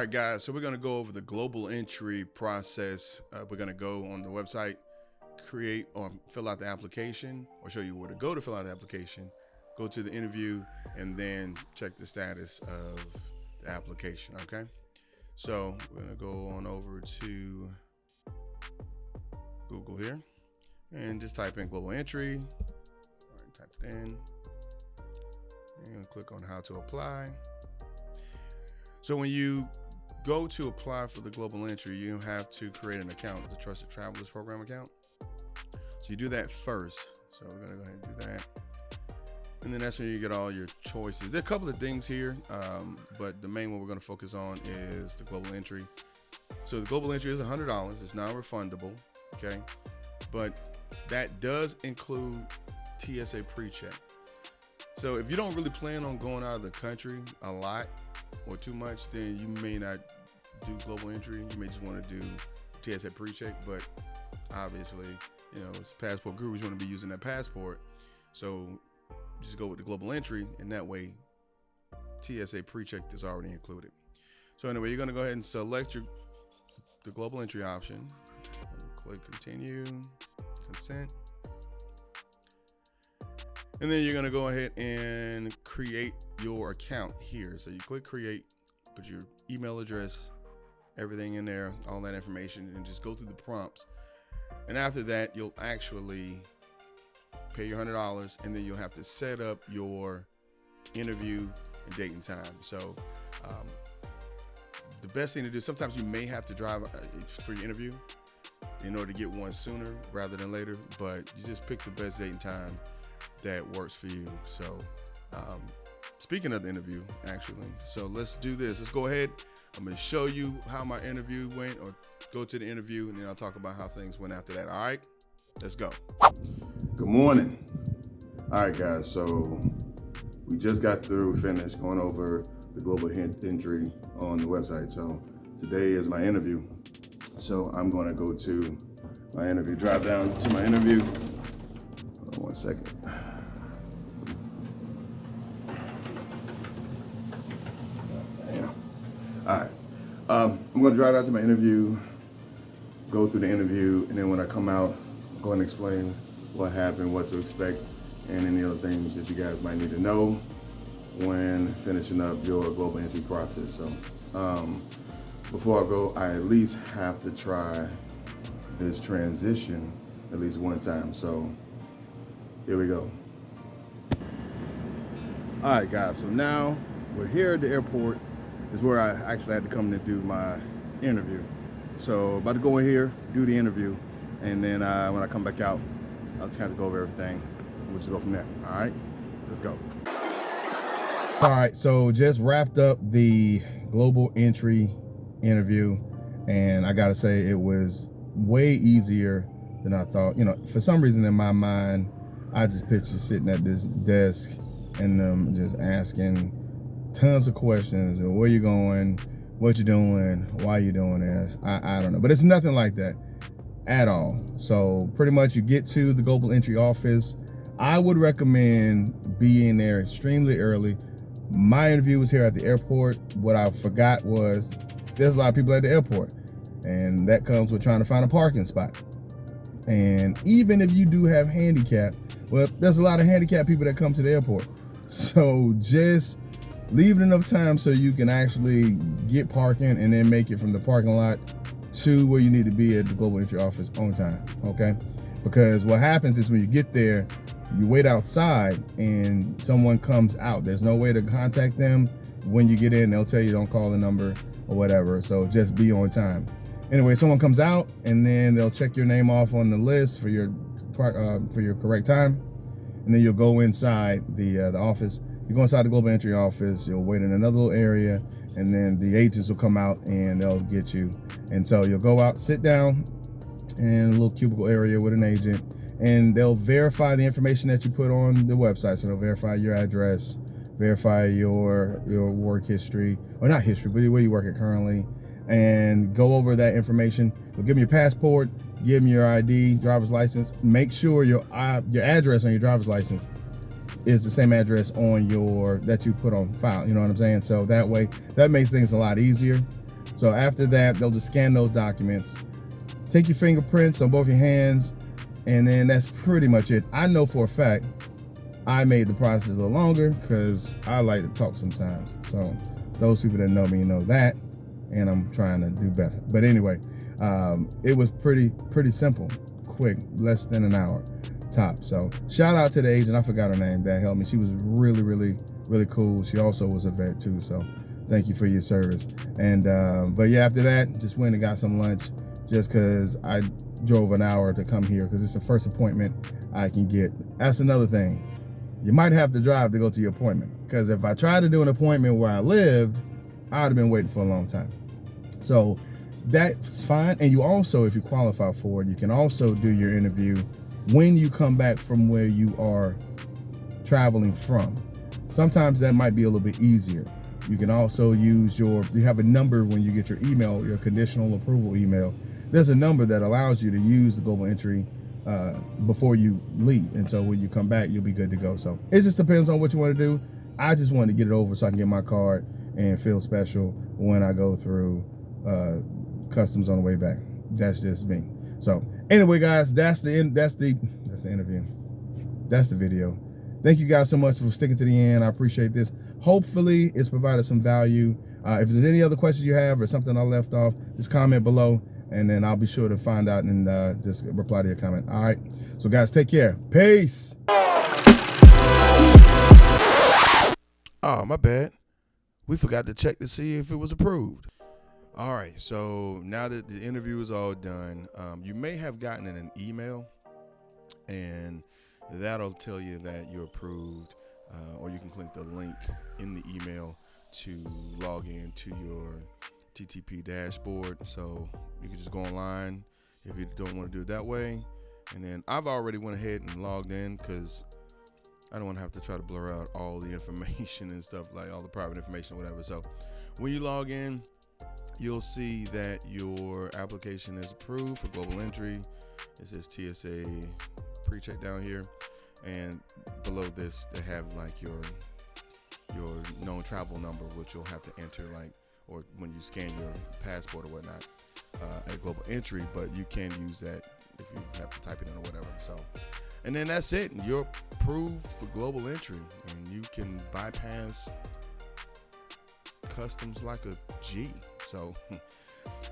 right, guys, so we're going to go over the global entry process. We're going to go on the website, create or fill out the application, or show you where to go to fill out the application, go to the interview, and then check the status of the application, okay? So we're going to go on over to Google here and just type in global entry. All right, type it in and click on how to apply. So when you go to apply for the global entry, you have to create an account, the Trusted Travelers Program account. So you do that first. So we're gonna go ahead and do that. And then that's when you get all your choices. There are a couple of things here, but the main one we're gonna focus on is the global entry. So the global entry is $100, it's non-refundable, okay? But that does include TSA PreCheck. So if you don't really plan on going out of the country a lot or too much, then you may not do global entry. You may just want to do TSA PreCheck, but obviously, you know, as passport gurus, you want to be using that passport. So just go with the global entry, and that way TSA PreCheck is already included. So anyway, you're going to go ahead and select the global entry option. Click continue, consent. And then you're going to go ahead and create your account here. So you click create, put your email address, everything in there, all that information, and just go through the prompts. And after that, you'll actually pay your $100, and then you'll have to set up your interview and date and time. So the best thing to do, sometimes you may have to drive for your interview in order to get one sooner rather than later, but you just pick the best date and time that works for you. So speaking of the interview, actually, so let's do this. Let's go ahead. I'm going to show you how my interview went, or go to the interview, and then I'll talk about how things went after that. All right, let's go. Good morning. All right, guys, so we just got finished going over the global entry on the website. So today is my interview. So I'm going to go to my interview, drive down to my interview. Hold on one second. All right, I'm going to drive out to my interview, go through the interview, and then when I come out, go and explain what happened, what to expect, and any other things that you guys might need to know when finishing up your global entry process. So before I go, I at least have to try this transition at least one time. So here we go. All right, guys, so now we're here at the airport. Is where I actually had to come to do my interview. So about to go in here, do the interview, and then when I come back out, I'll just kind of go over everything. We'll just go from there. All right, let's go. All right, so just wrapped up the global entry interview, and I gotta say it was way easier than I thought. You know, for some reason in my mind, I just picture sitting at this desk and them just asking tons of questions. Where you going, what you doing, why you doing this. I don't know, but it's nothing like that at all. So pretty much you get to the global entry office. I would recommend being there extremely early. My interview was here at the airport. What I forgot was there's a lot of people at the airport, and that comes with trying to find a parking spot. And even if you do have handicap, well, there's a lot of handicapped people that come to the airport. So just leave enough time so you can actually get parking and then make it from the parking lot to where you need to be at the global entry office on time, okay? Because what happens is when you get there, you wait outside and someone comes out. There's no way to contact them. When you get in, they'll tell you don't call the number or whatever, so just be on time. Anyway, someone comes out and then they'll check your name off on the list for your correct time, and then you'll go inside the office. You go inside the global entry office, you'll wait in another little area, and then the agents will come out and they'll get you. And so you'll go out, sit down in a little cubicle area with an agent, and they'll verify the information that you put on the website. So they'll verify your address, verify your work history, or not history, but where you work at currently, and go over that information. They'll give them your passport, give them your ID, driver's license. Make sure your address on your driver's license is the same address on that you put on file. You know what I'm saying? So that way, that makes things a lot easier. So after that, they'll just scan those documents, take your fingerprints on both your hands, and then that's pretty much it. I know for a fact I made the process a little longer because I like to talk sometimes. So those people that know me know that, and I'm trying to do better. But anyway, it was pretty simple, quick, less than an hour top. So shout out to the agent, I forgot her name, that helped me. She was really cool. She also was a vet too, so thank you for your service. And but yeah, after that, just went and got some lunch, just because I drove an hour to come here because it's the first appointment I can get. That's another thing. You might have to drive to go to your appointment, because if I tried to do an appointment where I lived, I'd have been waiting for a long time. So that's fine. And you also, if you qualify for it, you can also do your interview when you come back from where you are traveling from. Sometimes that might be a little bit easier. You can also use you have a number when you get your email, your conditional approval email. There's a number that allows you to use the Global Entry before you leave. And so when you come back, you'll be good to go. So it just depends on what you want to do. I just wanted to get it over so I can get my card and feel special when I go through customs on the way back. That's just me. So anyway, guys, that's the interview. That's the video. Thank you guys so much for sticking to the end. I appreciate this. Hopefully it's provided some value. If there's any other questions you have or something I left off, just comment below, and then I'll be sure to find out and just reply to your comment. All right. So guys, take care. Peace. Oh, my bad. We forgot to check to see if it was approved. All right. So now that the interview is all done, you may have gotten an email, and that'll tell you that you're approved, or you can click the link in the email to log in to your TTP dashboard. So you can just go online if you don't want to do it that way. And then I've already went ahead and logged in because I don't want to have to try to blur out all the information and stuff, like all the private information or whatever. So when you log in, you'll see that your application is approved for Global Entry. It says TSA pre-check down here, and below this they have like your known travel number, which you'll have to enter, like, or when you scan your passport or whatnot at Global Entry, but you can use that if you have to type it in or whatever. So, and then that's it. You're approved for Global Entry, and you can bypass customs like a G. So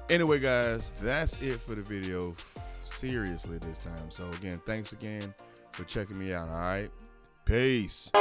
anyway, guys, that's it for the video. Seriously this time. So again, thanks again for checking me out. All right, peace.